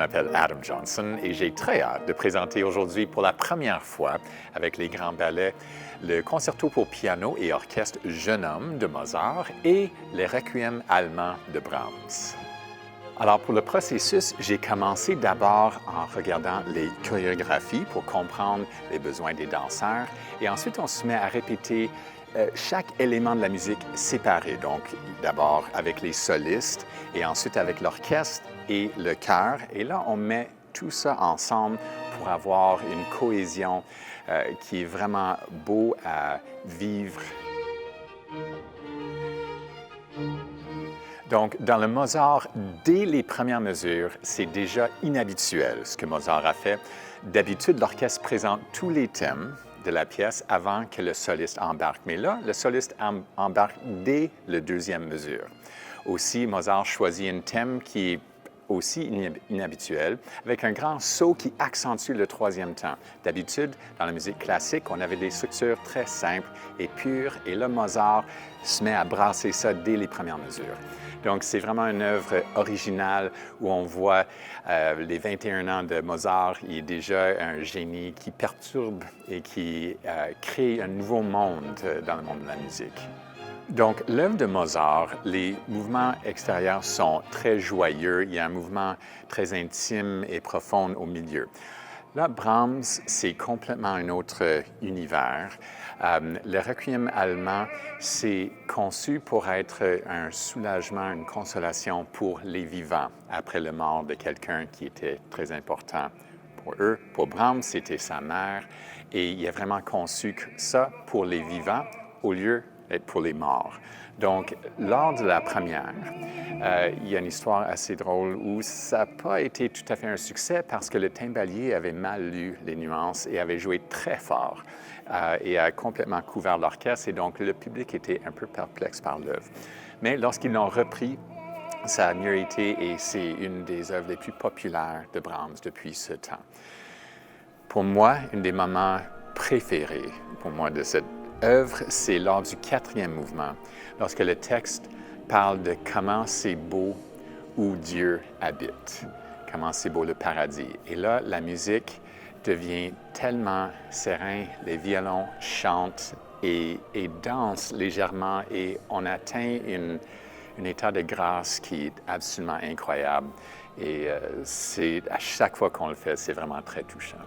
m'appelle Adam Johnson et j'ai très hâte de présenter aujourd'hui pour la première fois avec les grands ballets le concerto pour piano et orchestre Jeune homme de Mozart et les requiem allemands de Brahms. Alors pour le processus, j'ai commencé d'abord en regardant les chorégraphies pour comprendre les besoins des danseurs et ensuite on se met à répéter chaque élément de la musique séparé. Donc d'abord avec les solistes et ensuite avec l'orchestre et le chœur. Et là, on met tout ça ensemble pour avoir une cohésion qui est vraiment beau à vivre. Donc, dans le Mozart, dès les premières mesures, c'est déjà inhabituel ce que Mozart a fait. D'habitude, l'orchestre présente tous les thèmes de la pièce avant que le soliste embarque. Mais là, le soliste embarque dès la deuxième mesure. Aussi, Mozart choisit un thème qui est aussi inhabituel, avec un grand saut qui accentue le troisième temps. D'habitude, dans la musique classique, on avait des structures très simples et pures, et là, Mozart se met à brasser ça dès les premières mesures. Donc, c'est vraiment une œuvre originale où on voit les 21 ans de Mozart. Il est déjà un génie qui perturbe et qui crée un nouveau monde dans le monde de la musique. Donc, l'œuvre de Mozart, les mouvements extérieurs sont très joyeux. Il y a un mouvement très intime et profond au milieu. Là, Brahms, c'est complètement un autre univers. Le requiem allemand, c'est conçu pour être un soulagement, une consolation pour les vivants après la mort de quelqu'un qui était très important pour eux. Pour Brahms, c'était sa mère. Et il a vraiment conçu ça pour les vivants au lieu d'être pour les morts. Donc, lors de la première, il y a une histoire assez drôle où ça n'a pas été tout à fait un succès parce que le timbalier avait mal lu les nuances et avait joué très fort et a complètement couvert l'orchestre et donc le public était un peu perplexe par l'œuvre. Mais lorsqu'ils l'ont repris, ça a mieux été et c'est une des œuvres les plus populaires de Brahms depuis ce temps. Pour moi, un des moments préférés pour moi de cette œuvre, c'est lors du quatrième mouvement, lorsque le texte parle de comment c'est beau où Dieu habite, comment c'est beau le paradis. Et là, la musique devient tellement sereine, les violons chantent et dansent légèrement et on atteint un état de grâce qui est absolument incroyable. Et c'est à chaque fois qu'on le fait, c'est vraiment très touchant.